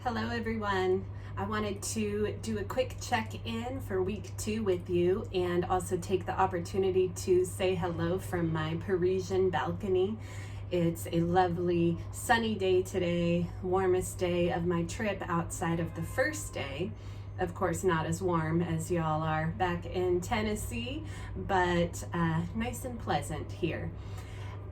Hello everyone. I wanted to do a quick check-in for week 2 with you and also take the opportunity to say hello from my Parisian balcony. It's a lovely sunny day today, warmest day of my trip outside of the first day. Of course, not as warm as y'all are back in Tennessee, but nice and pleasant here.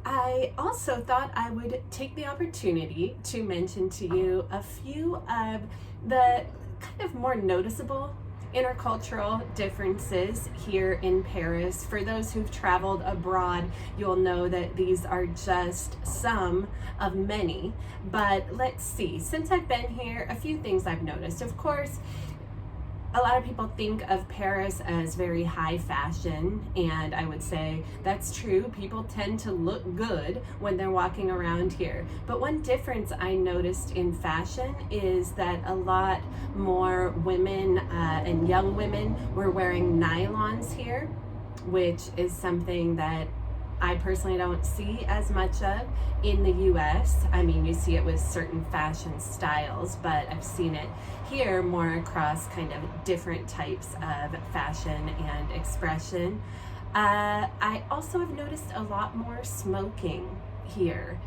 I also thought I would take the opportunity to mention to you a few of the kind of more noticeable intercultural differences here in Paris. For those who've traveled abroad, you'll know that these are just some of many. But let's see, since I've been here, a few things I've noticed. Of course, a lot of people think of Paris as very high fashion, and I would say that's true. People tend to look good when they're walking around here. But one difference I noticed in fashion is that a lot more women and young women were wearing nylons here, which is something that I personally don't see as much of in the US. I mean, you see it with certain fashion styles, but I've seen it here more across kind of different types of fashion and expression. I also have noticed a lot more smoking here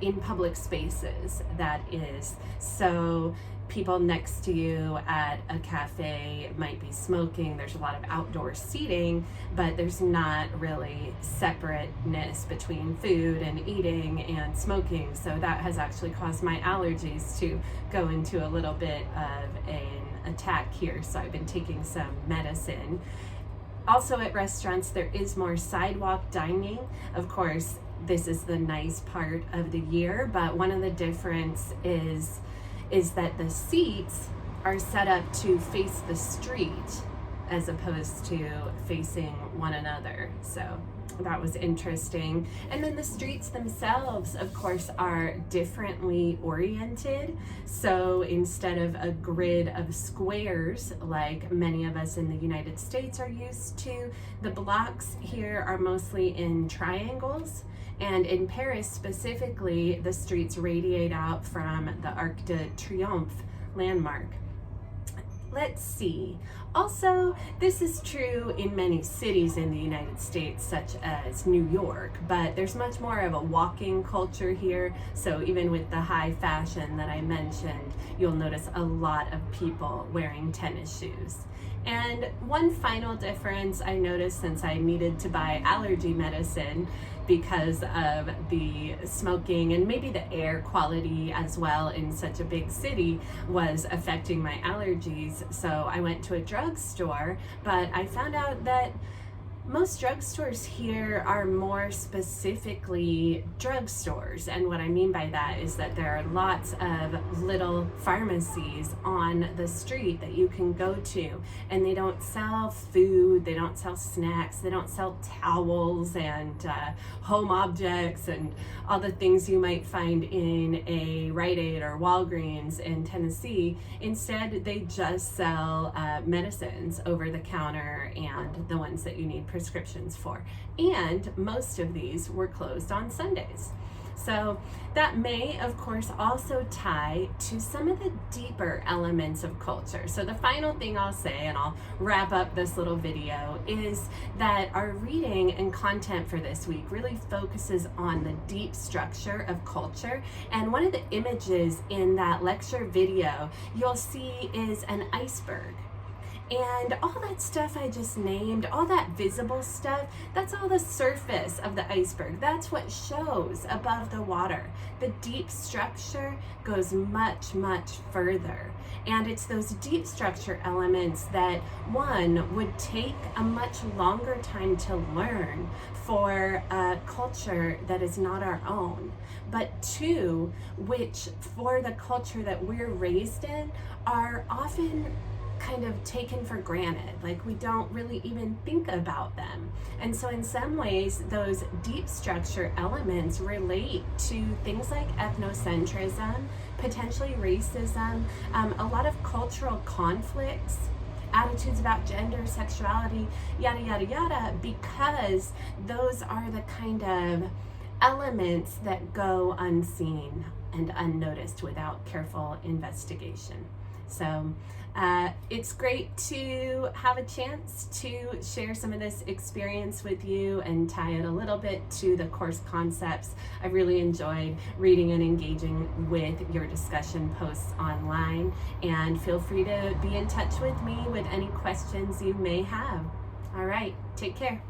in public spaces, that is. So people next to you at a cafe might be smoking. There's a lot of outdoor seating, but there's not really separateness between food and eating and smoking. So that has actually caused my allergies to go into a little bit of an attack here. So I've been taking some medicine. Also at restaurants, there is more sidewalk dining. Of course, this is the nice part of the year, but one of the difference is that the seats are set up to face the street as opposed to facing one another. So that was interesting. And then the streets themselves, of course, are differently oriented. So instead of a grid of squares like many of us in the United States are used to, the blocks here are mostly in triangles. And in Paris specifically, the streets radiate out from the Arc de Triomphe landmark. Let's see. Also, this is true in many cities in the United States, such as New York, but there's much more of a walking culture here. So even with the high fashion that I mentioned, you'll notice a lot of people wearing tennis shoes. And one final difference I noticed, since I needed to buy allergy medicine because of the smoking and maybe the air quality as well in such a big city was affecting my allergies. So I went to a drugstore, but I found out that most drugstores here are more specifically drugstores. And what I mean by that is that there are lots of little pharmacies on the street that you can go to. And they don't sell food, they don't sell snacks, they don't sell towels and home objects and all the things you might find in a Rite Aid or Walgreens in Tennessee. Instead, they just sell medicines over the counter and the ones that you need prescriptions for. And most of these were closed on Sundays. So that may, of course, also tie to some of the deeper elements of culture. So the final thing I'll say, and I'll wrap up this little video, is that our reading and content for this week really focuses on the deep structure of culture. And one of the images in that lecture video you'll see is an iceberg. And all that stuff I just named, all that visible stuff, that's all the surface of the iceberg. That's what shows above the water. The deep structure goes much, much further. And it's those deep structure elements that, one, would take a much longer time to learn for a culture that is not our own. But two, which for the culture that we're raised in, are often kind of taken for granted, like we don't really even think about them. And so in some ways, those deep structure elements relate to things like ethnocentrism, potentially racism, a lot of cultural conflicts, attitudes about gender, sexuality, yada, yada, yada, because those are the kind of elements that go unseen and unnoticed without careful investigation. So it's great to have a chance to share some of this experience with you and tie it a little bit to the course concepts. I really enjoyed reading and engaging with your discussion posts online, and feel free to be in touch with me with any questions you may have. All right, take care.